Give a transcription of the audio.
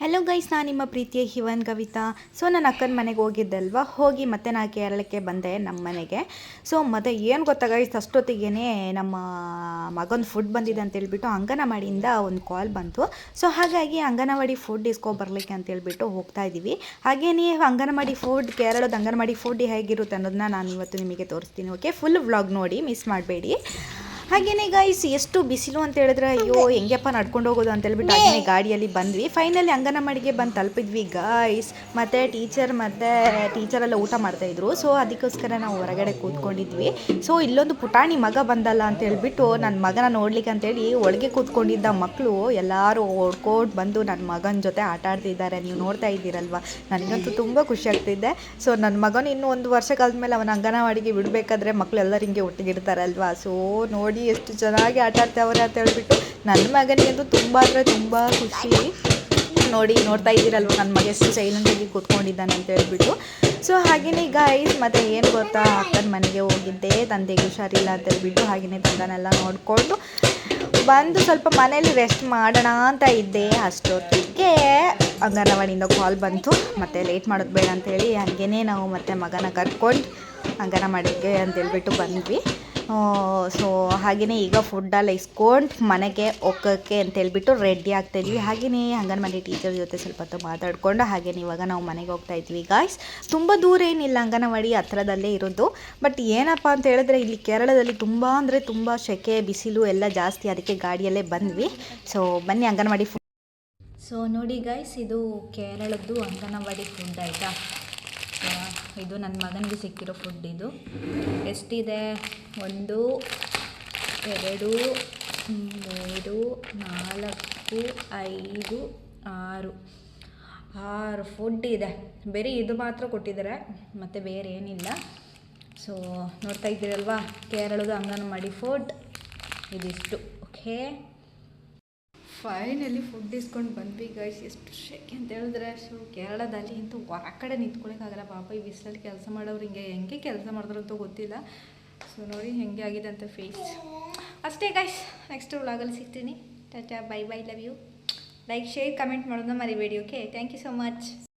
Hello guys, ನಾನು ನಿಮ್ಮ ಪ್ರೀತಿಯ ಹಿವನ್ ಕವಿತಾ. ಸೊ ನಾನು ಅಕ್ಕನ ಮನೆಗೆ ಹೋಗಿದ್ದಲ್ವ, ಹೋಗಿ ಮತ್ತೆ ನಾನು ಕೇರಳಕ್ಕೆ ಬಂದೆ ನಮ್ಮ ಮನೆಗೆ. ಸೊ ಮತ್ತೆ ಏನು ಗೊತ್ತಾ ಗೈಸ್, ಅಷ್ಟೊತ್ತಿಗೆ ನಮ್ಮ ಮಗನ ಫುಡ್ ಬಂದಿದೆ ಅಂತೇಳ್ಬಿಟ್ಟು ಅಂಗನವಾಡಿಯಿಂದ ಒಂದು ಕಾಲ್ ಬಂತು. ಸೊ ಹಾಗಾಗಿ ಅಂಗನವಾಡಿ ಫುಡ್ ಇಸ್ಕೊಬರ್ಲಿಕ್ಕೆ ಅಂತೇಳ್ಬಿಟ್ಟು ಹೋಗ್ತಾ ಇದ್ದೀವಿ. ಹಾಗೆಯೇ ಅಂಗನವಾಡಿ ಫುಡ್, ಕೇರಳದ ಅಂಗನವಾಡಿ ಫುಡ್ ಹೇಗಿರುತ್ತೆ ಅನ್ನೋದನ್ನ ನಾನು ಇವತ್ತು ನಿಮಗೆ ತೋರಿಸ್ತೀನಿ. ಓಕೆ, ಫುಲ್ ವ್ಲಾಗ್ ನೋಡಿ, ಮಿಸ್ ಮಾಡಬೇಡಿ. ಹಾಗೆಯೇ ಗೈಸ್, ಎಷ್ಟು ಬಿಸಿಲು ಅಂತ ಹೇಳಿದ್ರೆ ಅಯ್ಯೋ ಹೆಂಗಪ್ಪ ನಡ್ಕೊಂಡು ಹೋಗೋದು ಅಂತೇಳ್ಬಿಟ್ಟು ಹಾಗೆಯೇ ಗಾಡಿಯಲ್ಲಿ ಬಂದ್ವಿ. ಫೈನಲಿ ಅಂಗನವಾಡಿಗೆ ಬಂದು ತಲುಪಿದ್ವಿ ಗೈಸ್. ಮತ್ತು ಟೀಚರೆಲ್ಲ ಊಟ ಮಾಡ್ತಾಯಿದ್ರು. ಸೊ ಅದಕ್ಕೋಸ್ಕರ ನಾವು ಹೊರಗಡೆ ಕೂತ್ಕೊಂಡಿದ್ವಿ. ಸೊ ಇಲ್ಲೊಂದು ಪುಟಾಣಿ ಮಗ ಬಂದಲ್ಲ ಅಂತ ಹೇಳ್ಬಿಟ್ಟು ನನ್ನ ಮಗನ ನೋಡ್ಲಿಕ್ಕೆ ಅಂತೇಳಿ ಒಳಗೆ ಕೂತ್ಕೊಂಡಿದ್ದ ಮಕ್ಕಳು ಎಲ್ಲರೂ ಓಡ್ಕೊಂಡು ಬಂದು ನನ್ನ ಮಗನ ಜೊತೆ ಆಟ ಆಡ್ತಿದ್ದಾರೆ. ನೀವು ನೋಡ್ತಾ ಇದ್ದೀರಲ್ವ, ನನಗಂತೂ ತುಂಬ ಖುಷಿ ಆಗ್ತಿದೆ. ಸೊ ನನ್ನ ಮಗನ ಇನ್ನೂ 1 ವರ್ಷ ಕಳೆದ್ಮೇಲೆ ಅವನ ಅಂಗನವಾಡಿಗೆ ಬಿಡಬೇಕಾದ್ರೆ ಮಕ್ಕಳು ಎಲ್ಲರೂ ಹಿಂಗೆ ಒಟ್ಟಿಗಿಡ್ತಾರಲ್ವ. ಸೊ ನೋಡಿ ಎಷ್ಟು ಚೆನ್ನಾಗಿ ಆಟ ಆಡ್ತಾವ್ರೆ ಅಂತ ಹೇಳ್ಬಿಟ್ಟು ನನ್ನ ಮಗನಿಗಂತೂ ತುಂಬ ಅಂದರೆ ತುಂಬ ಖುಷಿ. ನೋಡ್ತಾ ಇದ್ದೀರಲ್ವ ನನ್ನ ಮಗ ಎಷ್ಟು ಸೈಲೆಂಟಾಗಿ ಕೂತ್ಕೊಂಡಿದ್ದಾನೆ ಅಂತ ಹೇಳ್ಬಿಟ್ಟು. ಸೊ ಹಾಗೆಯೇ ಗೈಸ್, ಮತ್ತು ಏನು ಗೊತ್ತಾ, ಅಕ್ಕನ ಮನೆಗೆ ಹೋಗಿದ್ದೆ, ತಂದೆಗೆ ಹುಷಾರಿಲ್ಲ ಅಂತ ಹೇಳ್ಬಿಟ್ಟು. ಹಾಗೆಯೇ ತಂದನೆಲ್ಲ ನೋಡಿಕೊಂಡು ಬಂದು ಸ್ವಲ್ಪ ಮನೇಲಿ ರೆಸ್ಟ್ ಮಾಡೋಣ ಅಂತ ಇದ್ದೆ. ಅಷ್ಟೊತ್ತಿಗೆ ಅಂಗನವಾಡಿಯಿಂದ ಕಾಲ್ ಬಂತು. ಮತ್ತು ಲೇಟ್ ಮಾಡೋದು ಬೇಡ ಅಂತೇಳಿ ಹಾಗೆಯೇ ನಾವು ಮತ್ತೆ ಮಗನ ಕರ್ಕೊಂಡು ಅಂಗನವಾಡಿಗೆ ಅಂತೇಳ್ಬಿಟ್ಟು ಬಂದ್ವಿ. ಸೊ ಹಾಗೆಯೇ ಈಗ ಫುಡ್ಡೆಲ್ಲ ಇಸ್ಕೊಂಡು ಮನೆಗೆ ಹೋಗೋಕ್ಕೆ ಅಂತೇಳ್ಬಿಟ್ಟು ರೆಡಿ ಆಗ್ತಾಯಿದ್ವಿ. ಹಾಗೆಯೇ ಅಂಗನವಾಡಿ ಟೀಚರ್ ಜೊತೆ ಸ್ವಲ್ಪ ಹೊತ್ತು ಮಾತಾಡಿಕೊಂಡು ಹಾಗೆಯೇ ಇವಾಗ ನಾವು ಮನೆಗೆ ಹೋಗ್ತಾಯಿದ್ವಿ ಗಾಯ್ಸ್. ತುಂಬ ದೂರ ಏನಿಲ್ಲ, ಅಂಗನವಾಡಿ ಹತ್ರದಲ್ಲೇ ಇರೋದು. ಬಟ್ ಏನಪ್ಪ ಅಂತ ಹೇಳಿದ್ರೆ ಇಲ್ಲಿ ಕೇರಳದಲ್ಲಿ ತುಂಬ ಅಂದರೆ ತುಂಬ ಸೆಕೆ, ಬಿಸಿಲು ಎಲ್ಲ ಜಾಸ್ತಿ. ಅದಕ್ಕೆ ಗಾಡಿಯಲ್ಲೇ ಬಂದ್ವಿ. ಸೊ ಬನ್ನಿ ಅಂಗನವಾಡಿ ಫುಡ್. ಸೊ ನೋಡಿ ಗೈಸ್, ಇದು ಕೇರಳದ್ದು ಅಂಗನವಾಡಿ ಫುಡ್ ಆಯಿತಾ. ಇದು ನನ್ನ ಮಗನಿಗೆ ಸಿಕ್ಕಿರೋ ಫುಡ್. ಇದು ಎಷ್ಟಿದೆ? 1 2 3 4 5 6 ಫುಡ್ ಇದೆ. ಬೇರೆ ಇದು ಮಾತ್ರ ಕೊಟ್ಟಿದ್ದಾರೆ, ಮತ್ತು ಬೇರೆ ಏನಿಲ್ಲ. ಸೊ ನೋಡ್ತಾ ಇದ್ದೀರಲ್ವಾ, ಕೇರಳದ ಅಂಗನವಾಡಿ ಫುಡ್ ಇದಿಷ್ಟು. ಓಕೆ, ಫೈನಲಿ ಫುಡ್ ಇಸ್ಕೊಂಡು ಬಂದ್ವಿ ಗೈಸ್. ಎಷ್ಟು ಶೆಕೆ ಅಂತ ಹೇಳಿದ್ರೆ, ಸೊ ಕೇರಳದಲ್ಲಿ ಅಂತೂ ಹೊರಗಡೆ ನಿಂತ್ಕೊಳ್ಳೋಕ್ಕಾಗಲ್ಲ. ಪಾಪ ಈ ಬಿಸಿಲಲ್ಲಿ ಕೆಲಸ ಮಾಡೋರು ಹೆಂಗೆ ಕೆಲಸ ಮಾಡಿದ್ರು ಅಂತ ಗೊತ್ತಿಲ್ಲ. ಸೊ ನೋಡಿ ಹೆಂಗೆ ಆಗಿದೆ ಅಂತ ಫೇಸ್. ಅಷ್ಟೇ ಗೈಸ್, ನೆಕ್ಸ್ಟ್ ವ್ಲಾಗಲ್ಲಿ ಸಿಗ್ತೀನಿ. Tata, bye bye, love you. Like, share, comment ಮಾಡೋದನ್ನ ಮರಿಬೇಡಿ. Okay, thank you so much.